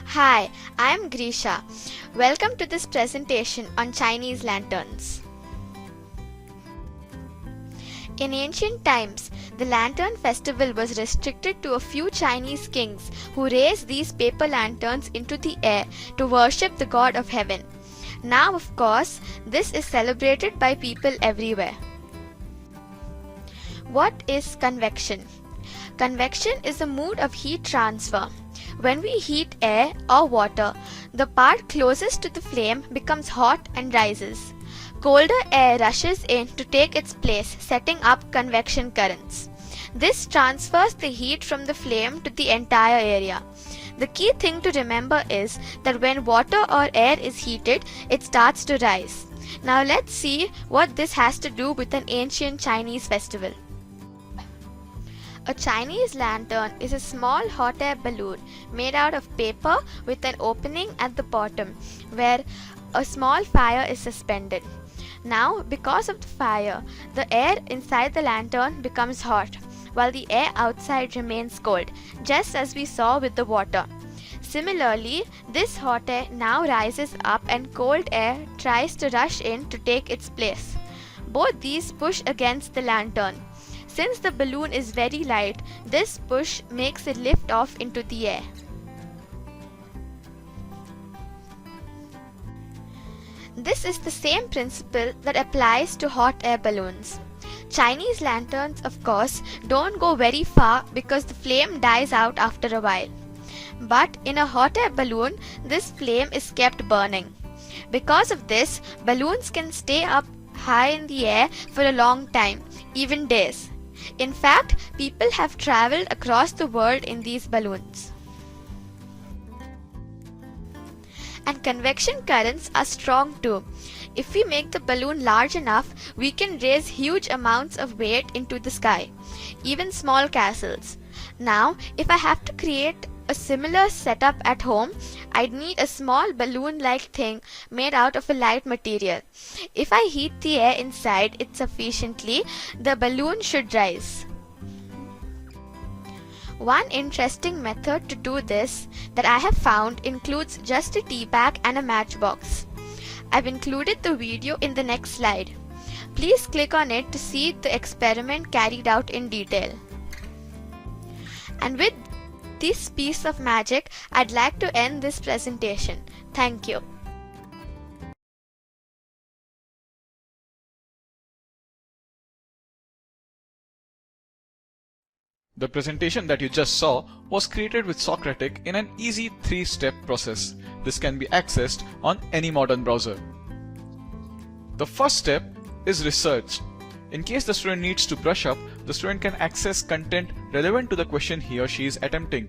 Hi, I am Grisha. Welcome to this presentation on Chinese lanterns. In ancient times, the lantern festival was restricted to a few Chinese kings who raised these paper lanterns into the air to worship the god of heaven. Now, of course, this is celebrated by people everywhere. What is convection? Convection is a mode of heat transfer. When we heat air or water, the part closest to the flame becomes hot and rises. Colder air rushes in to take its place, setting up convection currents. This transfers the heat from the flame to the entire area. The key thing to remember is that when water or air is heated, it starts to rise. Now let's see what this has to do with an ancient Chinese festival. A Chinese lantern is a small hot air balloon made out of paper with an opening at the bottom where a small fire is suspended. Now, because of the fire, the air inside the lantern becomes hot, while the air outside remains cold, just as we saw with the water. Similarly, this hot air now rises up and cold air tries to rush in to take its place. Both these push against the lantern. Since the balloon is very light, this push makes it lift off into the air. This is the same principle that applies to hot air balloons. Chinese lanterns, of course, don't go very far because the flame dies out after a while. But in a hot air balloon, this flame is kept burning. Because of this, balloons can stay up high in the air for a long time, even days. In fact, people have traveled across the world in these balloons. And convection currents are strong too. If we make the balloon large enough, we can raise huge amounts of weight into the sky, even small castles. Now, if I have to create a similar setup at home, I'd need a small balloon-like thing made out of a light material. If I heat the air inside it sufficiently, the balloon should rise. One interesting method to do this that I have found includes just a tea bag and a matchbox. I've included the video in the next slide. Please click on it to see the experiment carried out in detail. And with this piece of magic, I'd like to end this presentation. Thank you. The presentation that you just saw was created with Sokratik in an easy 3-step process. This can be accessed on any modern browser. The first step is research. In case the student needs to brush up, the student can access content relevant to the question he or she is attempting.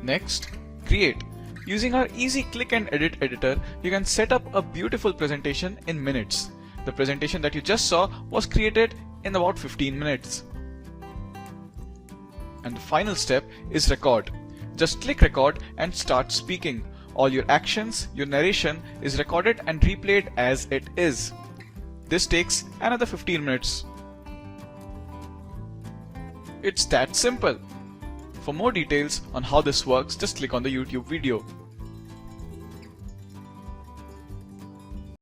Next, create. Using our easy click and edit editor, you can set up a beautiful presentation in minutes. The presentation that you just saw was created in about 15 minutes. And the final step is record. Just click record and start speaking. All your actions, your narration is recorded and replayed as it is. This takes another 15 minutes. It's that simple. For more details on how this works, just click on the YouTube video.